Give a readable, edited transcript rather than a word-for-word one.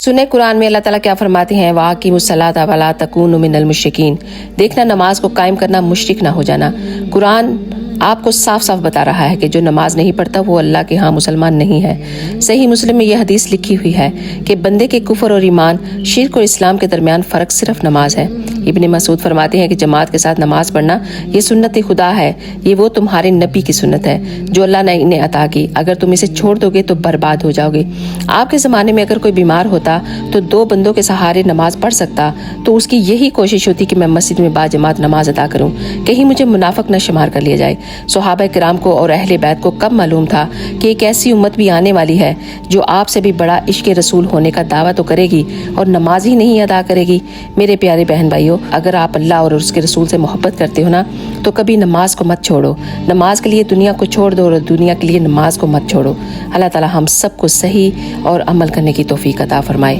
سنیں قرآن میں اللہ تعالیٰ کیا فرماتے ہیں، وَأَقِیمُوا الصَّلَاةَ وَلَا تَکُونُوا مِنَ الْمُشْرِکِینَ۔ دیکھنا نماز کو قائم کرنا، مشرک نہ ہو جانا۔ قرآن آپ کو صاف صاف بتا رہا ہے کہ جو نماز نہیں پڑھتا وہ اللہ کے ہاں مسلمان نہیں ہے۔ صحیح مسلم میں یہ حدیث لکھی ہوئی ہے کہ بندے کے کفر اور ایمان، شرک اور اسلام کے درمیان فرق صرف نماز ہے۔ ابن مسعود فرماتے ہیں کہ جماعت کے ساتھ نماز پڑھنا یہ سنت خدا ہے، یہ وہ تمہارے نبی کی سنت ہے جو اللہ نے انہیں عطا کی۔ اگر تم اسے چھوڑ دو گے تو برباد ہو جاؤ گے۔ آپ کے زمانے میں اگر کوئی بیمار ہوتا تو 2 بندوں کے سہارے نماز پڑھ سکتا تو اس کی یہی کوشش ہوتی کہ میں مسجد میں باجماعت نماز ادا کروں، کہیں مجھے منافق نہ شمار کر لیا جائے۔ صحابہ کرام کو اور اہل بیت کو کب معلوم تھا کہ ایک ایسی امت بھی آنے والی ہے جو آپ سے بھی بڑا عشق رسول ہونے کا دعویٰ تو کرے گی اور نماز ہی نہیں ادا کرے گی۔ میرے پیارے بہن بھائیوں، اگر آپ اللہ اور اس کے رسول سے محبت کرتے ہو نا تو کبھی نماز کو مت چھوڑو۔ نماز کے لیے دنیا کو چھوڑ دو اور دنیا کے لیے نماز کو مت چھوڑو۔ اللہ تعالی ہم سب کو صحیح اور عمل کرنے کی توفیق عطا فرمائے۔